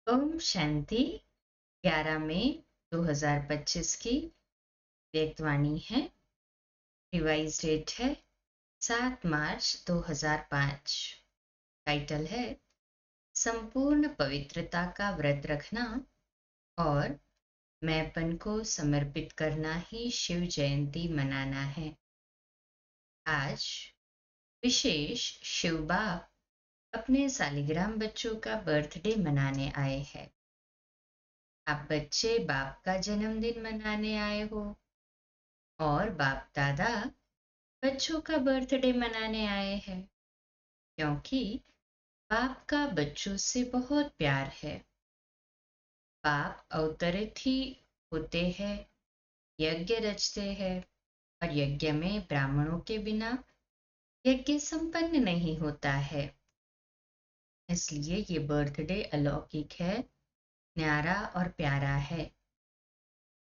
ओम शांति। 11 मई 2025 की व्यक्तवाणी है। Revise date है 7 मार्च 2005। टाइटल है संपूर्ण पवित्रता का व्रत रखना और मैंपन को समर्पित करना ही शिव जयंती मनाना है। आज विशेष शिव बाप अपने सालिग्राम बच्चों का बर्थडे मनाने आए हैं। आप बच्चे बाप का जन्मदिन मनाने आए हो और बाप दादा बच्चों का बर्थडे मनाने आए हैं, क्योंकि बाप का बच्चों से बहुत प्यार है। बाप अवतरित ही होते हैं, यज्ञ रचते हैं और यज्ञ में ब्राह्मणों के बिना यज्ञ संपन्न नहीं होता है। इसलिए ये बर्थडे अलौकिक है, न्यारा और प्यारा है।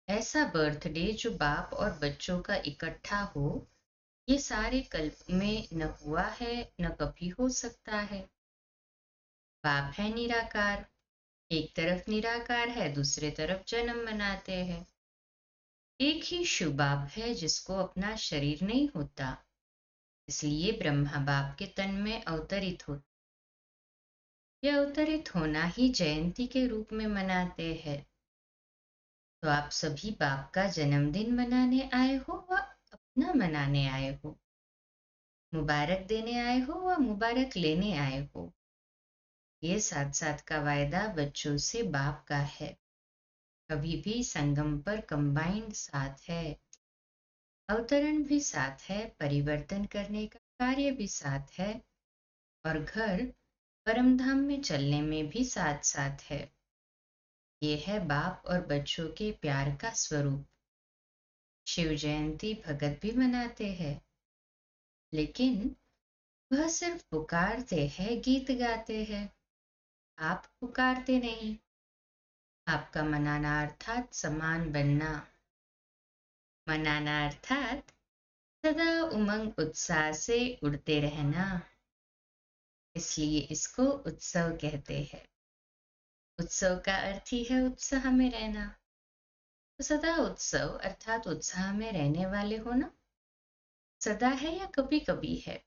ऐसा बर्थडे जो बाप और बच्चों का इकट्ठा हो, ये सारे कल्प में न हुआ है न कभी हो सकता है। बाप है निराकार, एक तरफ निराकार है, दूसरे तरफ जन्म मनाते हैं। एक ही शिव बाप है जिसको अपना शरीर नहीं होता, इसलिए ब्रह्मा बाप के तन में अवतरित होता। यह अवतरित होना ही जयंती के रूप में मनाते हैं। तो आप सभी बाप का जन्मदिन मनाने आए हो व अपना मनाने आए हो, मुबारक देने आए हो व मुबारक लेने आए हो। ये साथ साथ का वायदा बच्चों से बाप का है। कभी भी संगम पर कंबाइंड साथ है, अवतरण भी साथ है, परिवर्तन करने का कार्य भी साथ है और घर परमधाम में चलने में भी साथ साथ है। ये है बाप और बच्चों के प्यार का स्वरूप। शिव जयंती भगत भी मनाते हैं, लेकिन वह सिर्फ पुकारते हैं, गीत गाते हैं। आप पुकारते नहीं। आपका मनाना अर्थात समान बनना। मनाना अर्थात सदा उमंग उत्साह से उड़ते रहना, इसलिए इसको उत्सव कहते हैं। उत्सव का अर्थ ही है उत्साह में रहना। तो सदा उत्सव अर्थात उत्साह में रहने वाले हो ना। सदा है या कभी कभी है?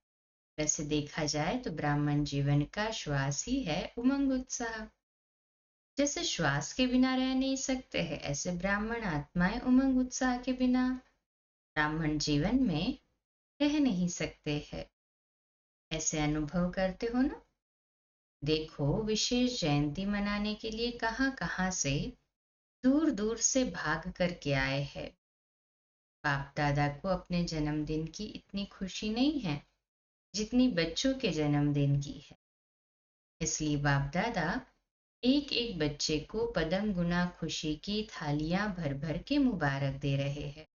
वैसे देखा जाए तो ब्राह्मण जीवन का श्वास ही है उमंग उत्साह। जैसे श्वास के बिना रह नहीं सकते हैं, ऐसे ब्राह्मण आत्माएं उमंग उत्साह के बिना ब्राह्मण जीवन में रह नहीं सकते हैं। ऐसे अनुभव करते हो ना। देखो, विशेष जयंती मनाने के लिए कहाँ कहाँ से दूर दूर से भाग करके आए हैं। बाप दादा को अपने जन्मदिन की इतनी खुशी नहीं है जितनी बच्चों के जन्मदिन की है। इसलिए बाप दादा एक एक बच्चे को पदम गुना खुशी की थालियां भर भर के मुबारक दे रहे हैं।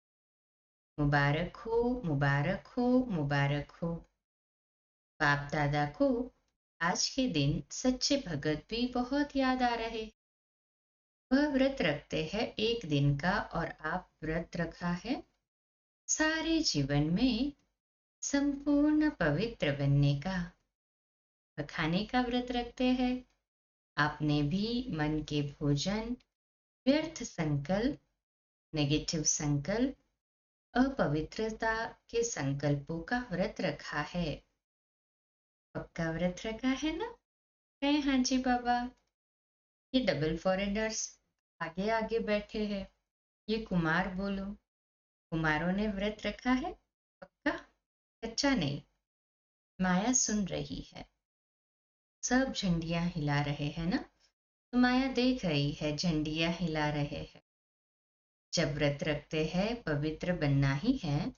मुबारक हो, मुबारक हो, मुबारक हो। बाप दादा को आज के दिन सच्चे भगत भी बहुत याद आ रहे। वह व्रत रखते हैं एक दिन का और आप व्रत रखा है सारे जीवन में संपूर्ण पवित्र बनने का। खाने का व्रत रखते हैं। आपने भी मन के भोजन, व्यर्थ संकल्प, नेगेटिव संकल्प, अपवित्रता के संकल्पों का व्रत रखा है। पक्का व्रत रखा है ना? कहे हाँ जी बाबा। ये डबल फॉरेनर्स आगे आगे बैठे हैं। ये कुमार बोलो, कुमारों ने व्रत रखा है? पक्का? कच्चा नहीं। माया सुन रही है, सब झंडियां हिला रहे हैं ना। तो माया देख रही है, झंडियां हिला रहे हैं। जब व्रत रखते हैं पवित्र बनना ही है,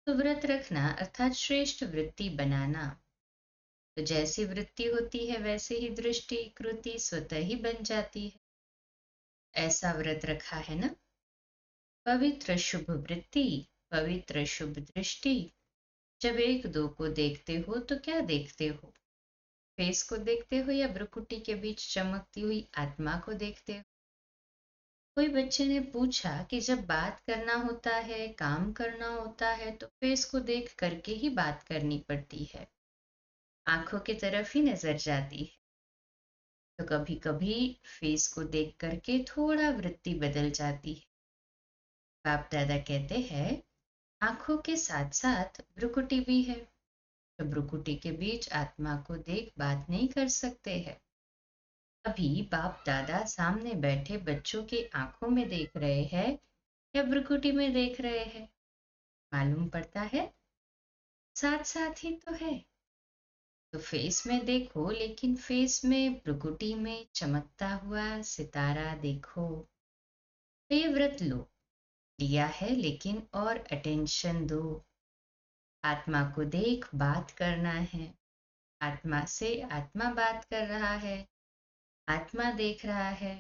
तो व्रत रखना अर्थात श्रेष्ठ वृत्ति बनाना। तो जैसी वृत्ति होती है वैसे ही दृष्टि कृति स्वतः ही बन जाती है। ऐसा व्रत रखा है ना। पवित्र शुभ वृत्ति, पवित्र शुभ दृष्टि। जब एक दो को देखते हो तो क्या देखते हो? फेस को देखते हो या भ्रुकुटी के बीच चमकती हुई आत्मा को देखते हो? कोई बच्चे ने पूछा कि जब बात करना होता है, काम करना होता है, तो फेस को देख करके ही बात करनी पड़ती है, आंखों की तरफ ही नजर जाती है। तो तो कभी कभी फेस को देख करके थोड़ा वृत्ति बदल जाती है। बाप दादा कहते हैं आंखों के साथ साथ भ्रुकुटी भी है, तो भ्रुकुटी के बीच आत्मा को देख बात नहीं कर सकते हैं। अभी बाप दादा सामने बैठे बच्चों की आंखों में देख रहे हैं या भ्रुकुटी में देख रहे हैं, मालूम पड़ता है? साथ साथ ही तो है। तो फेस में देखो, लेकिन फेस में भ्रुकुटी में चमकता हुआ सितारा देखो। तो ये व्रत लो, लिया है लेकिन और अटेंशन दो। आत्मा को देख बात करना है, आत्मा से आत्मा बात कर रहा है, आत्मा देख रहा है,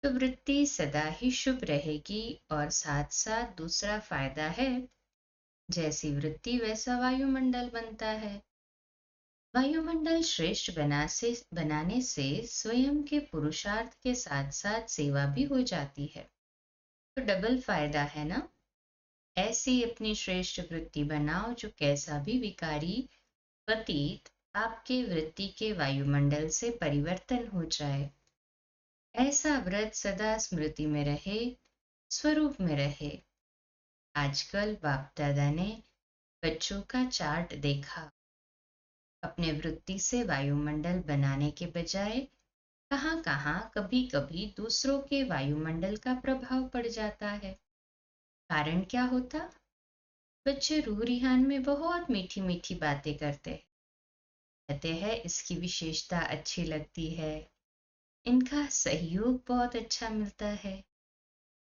तो वृत्ति सदा ही शुभ रहेगी। और साथ साथ दूसरा फायदा है, जैसी वृत्ति वैसा वायुमंडल बनता है। वायुमंडल श्रेष्ठ बनाने से स्वयं के पुरुषार्थ के साथ साथ सेवा भी हो जाती है, तो डबल फायदा है ना। ऐसी अपनी श्रेष्ठ वृत्ति बनाओ जो कैसा भी विकारी पतित आपके वृत्ति के वायुमंडल से परिवर्तन हो जाए। ऐसा व्रत सदा स्मृति में रहे, स्वरूप में रहे। आजकल बाप दादा ने बच्चों का चार्ट देखा, अपने वृत्ति से वायुमंडल बनाने के बजाय कहाँ कहाँ कभी कभी दूसरों के वायुमंडल का प्रभाव पड़ जाता है। कारण क्या होता? बच्चे रूह रिहान में बहुत मीठी मीठी बातें करते हैं, कहते हैं इसकी विशेषता अच्छी लगती है, इनका सहयोग बहुत अच्छा मिलता है।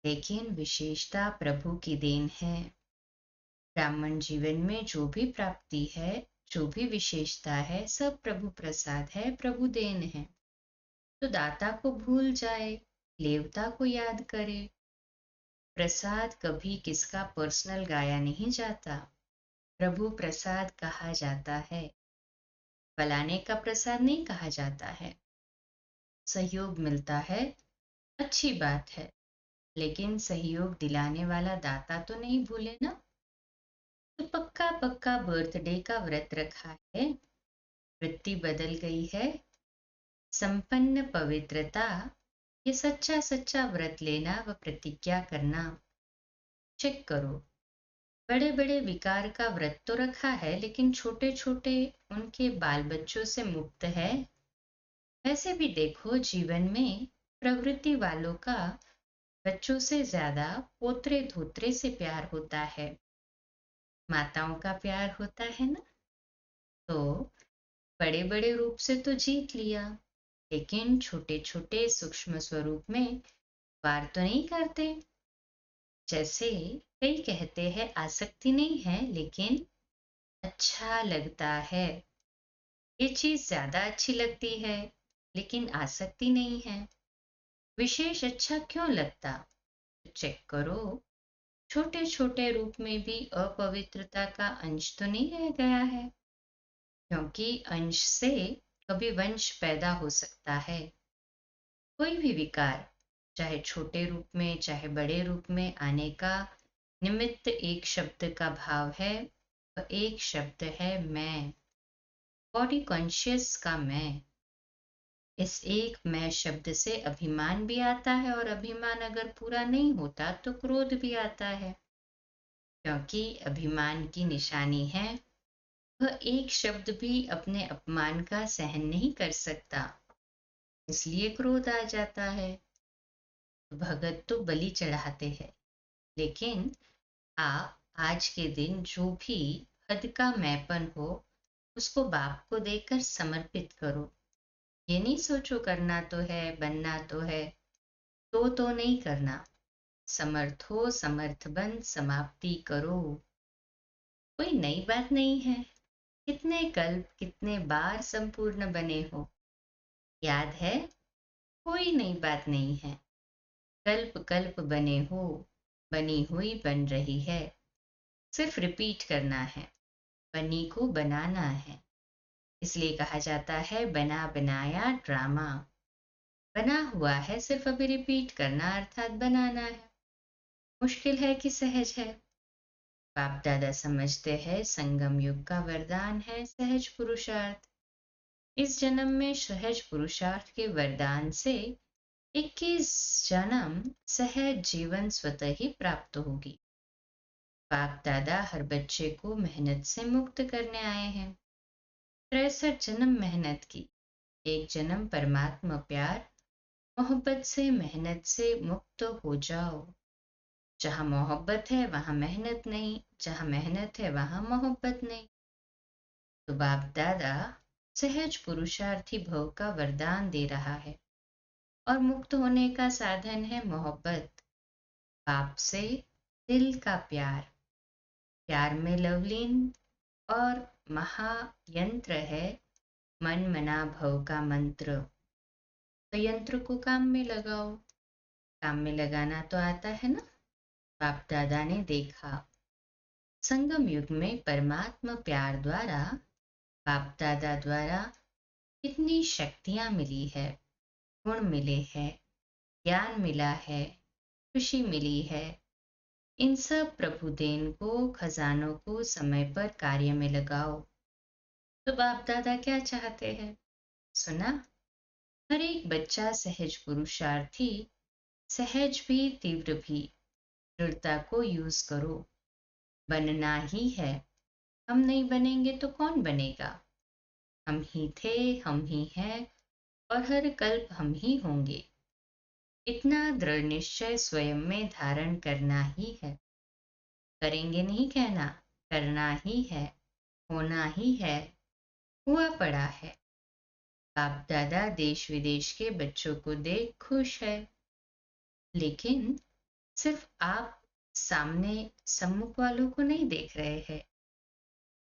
लेकिन विशेषता प्रभु की देन है। ब्राह्मण जीवन में जो भी प्राप्ति है, जो भी विशेषता है, सब प्रभु प्रसाद है, प्रभु देन है। तो दाता को भूल जाए, लेवता को याद करे। प्रसाद कभी किसका पर्सनल गाया नहीं जाता, प्रभु प्रसाद कहा जाता है, फलाने का प्रसाद नहीं कहा जाता है। सहयोग मिलता है, अच्छी बात है, लेकिन सहयोग दिलाने वाला दाता तो नहीं भूले ना। तो पक्का पक्का बर्थडे का व्रत रखा है, वृत्ति बदल गई है, संपन्न पवित्रता, ये सच्चा सच्चा व्रत लेना व प्रतिज्ञा करना। चेक करो, बड़े बड़े विकार का व्रत तो रखा है, लेकिन छोटे छोटे उनके बाल बच्चों से मुक्त है। वैसे भी देखो, जीवन में प्रवृत्ति वालों का बच्चों से ज्यादा पोतरे धोतरे से प्यार होता है, माताओं का प्यार होता है ना। तो बड़े बड़े रूप से तो जीत लिया, लेकिन छोटे छोटे सूक्ष्म स्वरूप में वार तो नहीं करते। जैसे कई कहते हैं आसक्ति नहीं है, लेकिन अच्छा लगता है, ये चीज ज्यादा अच्छी लगती है, लेकिन आसक्ति नहीं है। विशेष अच्छा क्यों लगता? तो चेक करो, छोटे छोटे रूप में भी अपवित्रता का अंश तो नहीं रह गया है, क्योंकि अंश से कभी वंश पैदा हो सकता है। कोई भी विकार, चाहे छोटे रूप में चाहे बड़े रूप में आने का निमित्त एक शब्द का भाव है, और एक शब्द है मैं, बॉडी कॉन्शियस का मैं। इस एक मैं शब्द से अभिमान भी आता है, और अभिमान अगर पूरा नहीं होता तो क्रोध भी आता है, क्योंकि अभिमान की निशानी है वह एक शब्द भी अपने अपमान का सहन नहीं कर सकता, इसलिए क्रोध आ जाता है। भगत तो बलि चढ़ाते हैं, लेकिन आप आज के दिन जो भी हद का मैपन हो, उसको बाप को देकर समर्पित करो। ये नहीं सोचो करना तो है, बनना तो है, तो नहीं करना। समर्थ हो, समर्थ बन समाप्ति करो। कोई नई बात नहीं है, कितने कल्प कितने बार संपूर्ण बने हो, याद है? कोई नई बात नहीं है, कल्प कल्प बने हो, बनी हुई बन रही है, सिर्फ रिपीट करना है, बनी को बनाना है। इसलिए कहा जाता है बना बनाया ड्रामा। बना हुआ है, सिर्फ अभी रिपीट करना अर्थात बनाना है। मुश्किल है कि सहज है? बाप दादा समझते हैं संगम युग का वरदान है सहज पुरुषार्थ। इस जन्म में सहज पुरुषार्थ के वरदान से 21 जन्म सहज जीवन स्वतः ही प्राप्त होगी। बाप दादा हर बच्चे को मेहनत से मुक्त करने आए हैं। 63 जन्म मेहनत की, एक जन्म परमात्मा प्यार मोहब्बत से मेहनत से मुक्त हो जाओ। जहां मोहब्बत है वहां मेहनत नहीं, जहां मेहनत है वहां मोहब्बत नहीं। तो बाप दादा सहज पुरुषार्थी भव का वरदान दे रहा है और मुक्त होने का साधन है मोहब्बत। बाप से दिल का प्यार, प्यार में लवलीन और महायंत्र है मन मना भव का मंत्र। तो यंत्र को काम में लगाओ। काम में लगाना तो आता है ना। बाप दादा ने देखा संगम युग में परमात्मा प्यार द्वारा बाप दादा द्वारा कितनी शक्तियां मिली है, गुण मिले हैं, ज्ञान मिला है, खुशी मिली है। इन सब प्रभुदेन को, खजानों को समय पर कार्य में लगाओ। तो बाप दादा क्या चाहते हैं? सुना? हर एक बच्चा सहज पुरुषार्थी, सहज भी तीव्र भी, दृढ़ता को यूज करो। बनना ही है। हम नहीं बनेंगे तो कौन बनेगा? हम ही थे, हम ही हैं और हर कल्प हम ही होंगे। इतना दृढ़ निश्चय स्वयं में धारण करना ही है। करेंगे नहीं कहना, करना ही है, होना ही है, हुआ पड़ा है। बाप दादा देश विदेश के बच्चों को देख खुश है, लेकिन सिर्फ आप सामने सम्मुख वालों को नहीं देख रहे हैं,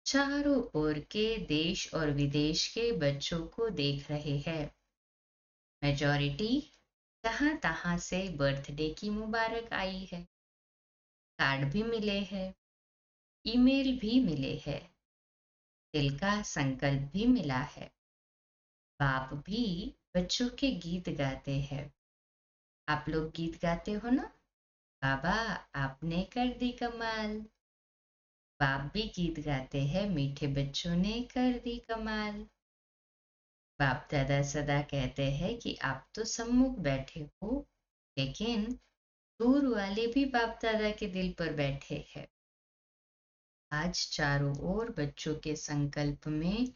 चारों ओर के देश और विदेश के बच्चों को देख रहे हैं। मेजॉरिटी तहां तहां से बर्थडे की मुबारक आई है, कार्ड भी मिले हैं, ईमेल भी मिले हैं, दिल का संकल्प भी मिला है। बाप भी बच्चों के गीत गाते हैं। आप लोग गीत गाते हो ना? बाबा आपने कर दी कमाल। बाप भी गीत गाते हैं, मीठे बच्चों ने कर दी कमाल। बाप दादा सदा कहते हैं कि आप तो सम्मुख बैठे हो, लेकिन दूर वाले भी बाप दादा के दिल पर बैठे हैं। आज चारों ओर बच्चों के संकल्प में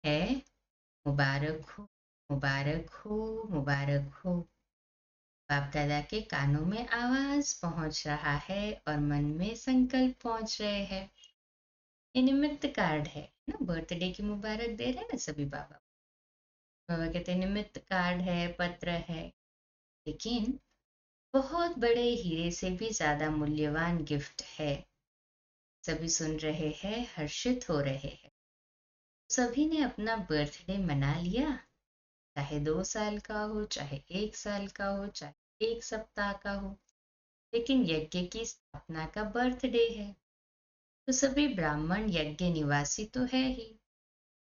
है मुबारक हो, मुबारक हो, मुबारक हो। बाप दादा के कानों में आवाज पहुंच रहा है और मन में संकल्प पहुंच रहे हैं। ये निमित्त कार्ड है ना, बर्थडे की मुबारक दे रहे हैं ना सभी बाबा। बाबा कहते हैं निमित्त कार्ड है, पत्र है, लेकिन बहुत बड़े हीरे से भी ज्यादा मूल्यवान गिफ्ट है। सभी सुन रहे हैं, हर्षित हो रहे हैं। सभी ने अपना बर्थडे मना लिया, चाहे 2 साल का हो, चाहे 1 साल का हो, चाहे 1 सप्ताह का हो, लेकिन यज्ञ की स्थापना का बर्थडे है। तो सभी ब्राह्मण यज्ञ निवासी तो है ही,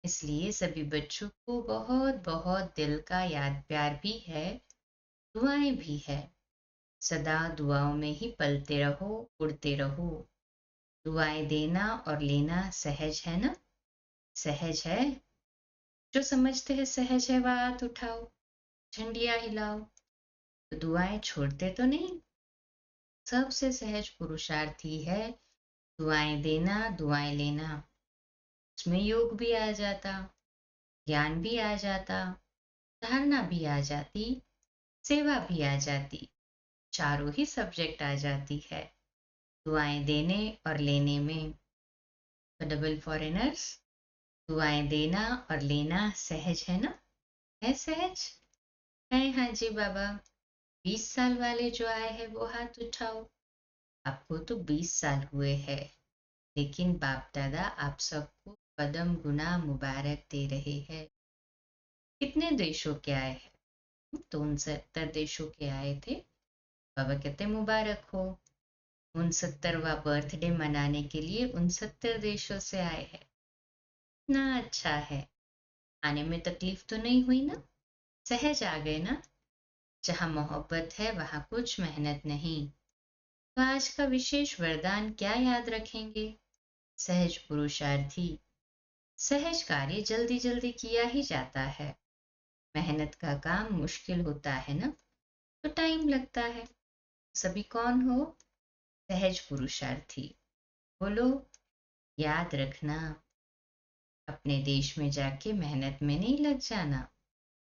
इसलिए सभी बच्चों को बहुत बहुत दिल का याद प्यार भी है, दुआएं भी है। सदा दुआओं में ही पलते रहो, उड़ते रहो। दुआएं देना और लेना सहज है ना? सहज है। जो समझते हैं सहज है वह हाथ उठाओ, झंडियां हिलाओ। तो दुआएं छोड़ते तो नहीं। सबसे सहज पुरुषार्थी है दुआएं देना, दुआएं लेना। उसमें योग भी आ जाता, ज्ञान भी आ जाता, धारणा भी आ जाती, सेवा भी आ जाती, चारों ही सब्जेक्ट आ जाती है दुआएं देने और लेने में। तो डबल फॉरेनर्स, दुआएं देना और लेना सहज है ना? है सहज? है हाँ जी बाबा। 20 साल वाले जो आए हैं वो हाथ उठाओ। आपको तो 20 साल हुए हैं, लेकिन बाप दादा आप सबको कदम गुना मुबारक दे रहे हैं। कितने देशों के आए हैं? तो 69 देशों के आए थे। बाबा कहते मुबारक हो। 69वां बर्थडे मनाने के लिए 69 देशों से आए हैं। इतना अच्छा है। आने में तकलीफ तो नहीं हुई ना? सहज आ गए ना? जहां मोहब्बत है वहां कुछ मेहनत नहीं। तो आज का विशेष वरदान क्या याद रखेंगे? सहज पुरुषार्थी, सहज कार्य जल्दी जल्दी किया ही जाता है। मेहनत का काम मुश्किल होता है ना, तो टाइम लगता है। सभी कौन हो? सहज पुरुषार्थी। बोलो, याद रखना, अपने देश में जाके मेहनत में नहीं लग जाना।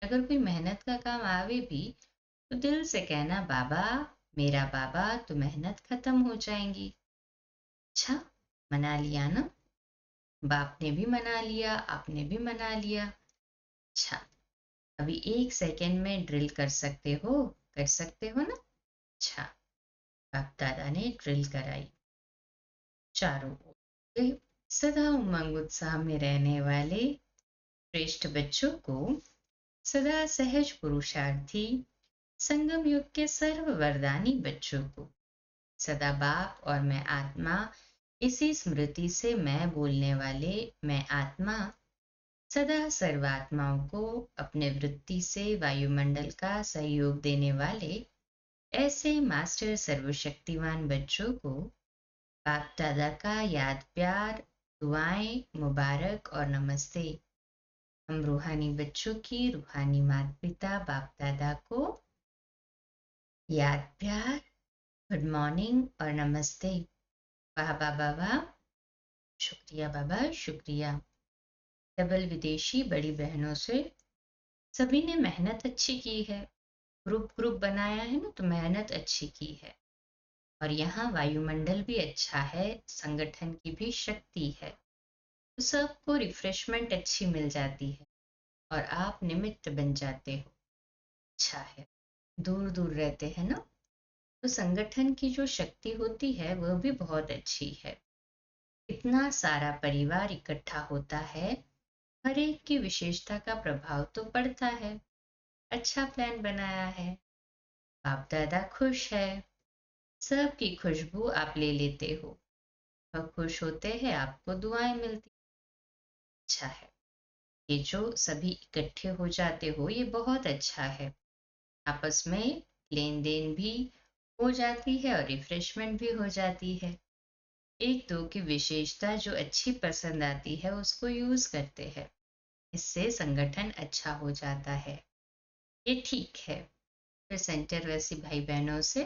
अगर कोई मेहनत का काम आवे भी तो दिल से कहना, बाबा, मेरा बाबा, तो मेहनत खत्म हो जाएंगी। अच्छा, मना लिया ना? बाप ने भी मना लिया, आपने भी मना लिया। अच्छा, अभी 1 सेकेंड में ड्रिल कर सकते हो? कर सकते हो ना? अच्छा, बाप दादा ने ड्रिल कराई। चारों ओर सदा उमंग उत्साह में रहने वाले श्रेष्ठ बच्चों को, सदा सहज पुरुषार्थी संगम युग के सर्व वरदानी बच्चों को, सदा बाप और मैं आत्मा, इसी स्मृति से मैं बोलने वाले मैं आत्मा, सदा सर्वात्माओं को अपने वृत्ति से वायुमंडल का सहयोग देने वाले ऐसे मास्टर सर्वशक्तिवान बच्चों को बाप दादा का याद प्यार, दुआएं, मुबारक और नमस्ते। हम रूहानी बच्चों की रूहानी माता पिता बाप दादा को याद प्यार, गुड मॉर्निंग और नमस्ते। वाह बाबा वाह, शुक्रिया बाबा शुक्रिया। डबल विदेशी बड़ी बहनों से सभी ने मेहनत अच्छी की है, ग्रुप ग्रुप बनाया है ना, तो मेहनत अच्छी की है। और यहाँ वायुमंडल भी अच्छा है, संगठन की भी शक्ति है, तो सबको रिफ्रेशमेंट अच्छी मिल जाती है और आप निमित्त बन जाते हो। अच्छा है, दूर दूर रहते हैं ना, तो संगठन की जो शक्ति होती है वह भी बहुत अच्छी है। इतना सारा परिवार इकट्ठा होता है, हर एक की विशेषता का प्रभाव तो पड़ता है। अच्छा प्लान बनाया है, बाप दादा खुश है, सबकी खुशबू आप ले लेते हो, वह खुश होते हैं, आपको दुआएं मिलती। अच्छा है, ये जो सभी इकट्ठे हो जाते हो ये बहुत अच्छा है। आपस में लेन देन भी हो जाती है और रिफ्रेशमेंट भी हो जाती है। एक दो की विशेषता जो अच्छी पसंद आती है उसको यूज करते हैं, इससे संगठन अच्छा हो जाता है। ये ठीक है। फिर सेंटर वैसी भाई बहनों से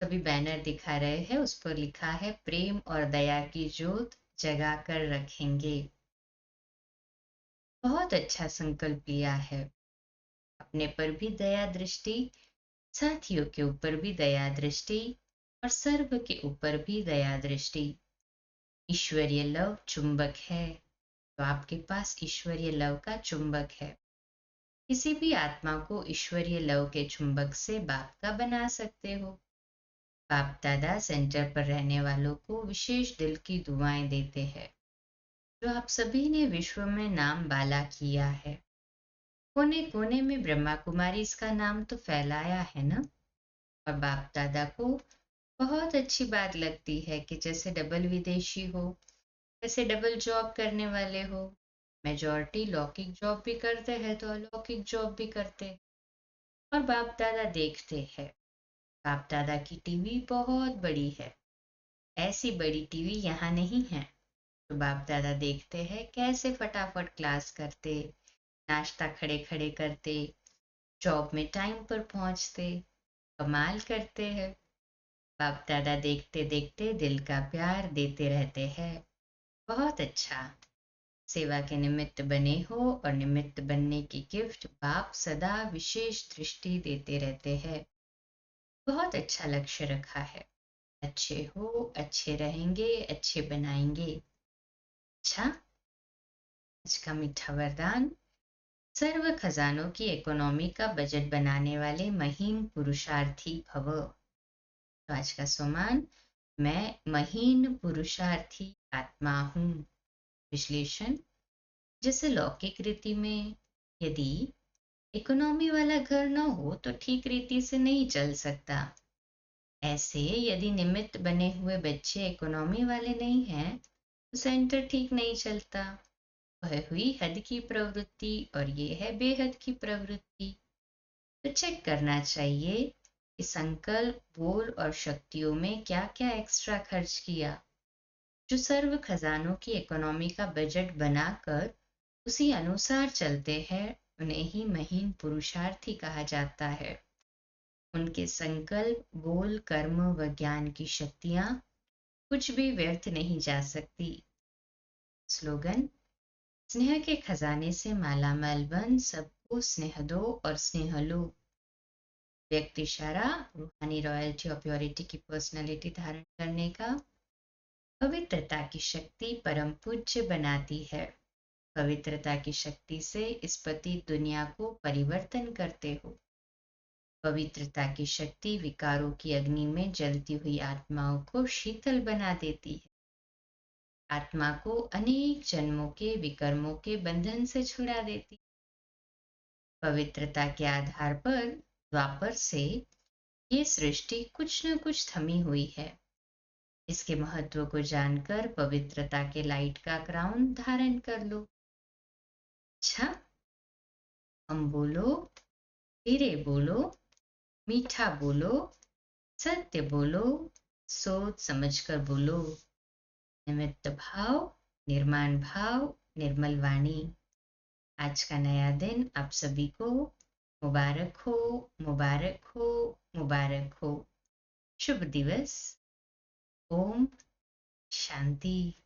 सभी बैनर दिखा रहे हैं, उस पर लिखा है प्रेम और दया की ज्योत जगा कर रखेंगे। बहुत अच्छा संकल्प लिया है। अपने पर भी दया दृष्टि, साथियों के ऊपर भी दया दृष्टि और सर्व के ऊपर भी दया दृष्टि। ईश्वरीय लव चुंबक है, तो आपके पास ईश्वरीय लव का चुंबक है। किसी भी आत्मा को ईश्वरीय लव के चुंबक से बाप का बना सकते हो। बाप दादा सेंटर पर रहने वालों को विशेष दिल की दुआएं देते हैं, जो आप सभी ने विश्व में नाम बाला किया है। कोने कोने में ब्रह्मा कुमारी इसका नाम तो फैलाया है ना। और बाप दादा को बहुत अच्छी बात लगती है कि जैसे डबल विदेशी हो, वैसे डबल जॉब करने वाले हो। मेजॉरिटी लौकिक जॉब भी करते हैं तो अलौकिक जॉब भी करते, और बाप दादा देखते हैं। बाप दादा की टीवी बहुत बड़ी है, ऐसी बड़ी टीवी यहाँ नहीं है। तो बाप दादा देखते हैं कैसे फटाफट क्लास करते, नाश्ता खड़े खड़े करते, जॉब में टाइम पर पहुंचते, कमाल करते हैं। बाप दादा देखते देखते दिल का प्यार देते रहते हैं। बहुत अच्छा, सेवा के निमित्त बने हो और निमित्त बनने की गिफ्ट बाप सदा विशेष दृष्टि देते रहते हैं। बहुत अच्छा लक्ष्य रखा है, अच्छे हो, अच्छे रहेंगे, अच्छे बनाएंगे। अच्छा, आज का मीठा वरदान, सर्व खजानों की इकोनॉमी का बजट बनाने वाले महीन पुरुषार्थी भव। तो आज का सम्मान, मैं महीन पुरुषार्थी आत्मा हूँ। विश्लेषण, जैसे लौकिक रीति में यदि इकोनॉमी वाला घर न हो तो ठीक रीति से नहीं चल सकता, ऐसे यदि निमित्त बने हुए बच्चे इकोनॉमी वाले नहीं हैं तो सेंटर ठीक नहीं चलता। वह हुई हद की प्रवृत्ति और ये है बेहद की प्रवृत्ति। तो चेक करना चाहिए कि संकल्प, बोल और शक्तियों में क्या क्या एक्स्ट्रा खर्च किया। जो सर्व खजानों की इकोनॉमी का बजट बनाकर उसी अनुसार चलते हैं, उन्हें ही महीन पुरुषार्थी कहा जाता है। उनके संकल्प, बोल, कर्म व ज्ञान की शक्तियां कुछ भी व्यर्थ नहीं जा सकती। स्लोगन: स्नेह के खजाने से मालामाल बन, सबको स्नेह दो और स्नेह लो। व्यक्ति इशारा: रूहानी रॉयल्टी और प्योरिटी की पर्सनालिटी धारण करने का। पवित्रता की शक्ति परम पूज्य बनाती है। पवित्रता की शक्ति से इस पतित दुनिया को परिवर्तन करते हो। पवित्रता की शक्ति विकारों की अग्नि में जलती हुई आत्माओं को शीतल बना देती है। आत्मा को अनेक जन्मों के विकर्मों के बंधन से छुड़ा देती। पवित्रता के आधार पर द्वापर से ये सृष्टि कुछ न कुछ थमी हुई है। इसके महत्व को जानकर पवित्रता के लाइट का क्राउन धारण कर लो। अच्छा, हम बोलो, धीरे बोलो, मीठा बोलो, सत्य बोलो, सोच समझकर बोलो। निमित्त भाव, निर्माण भाव, निर्मल वाणी। आज का नया दिन आप सभी को मुबारक हो, मुबारक हो, मुबारक हो। शुभ दिवस। ओम शांति।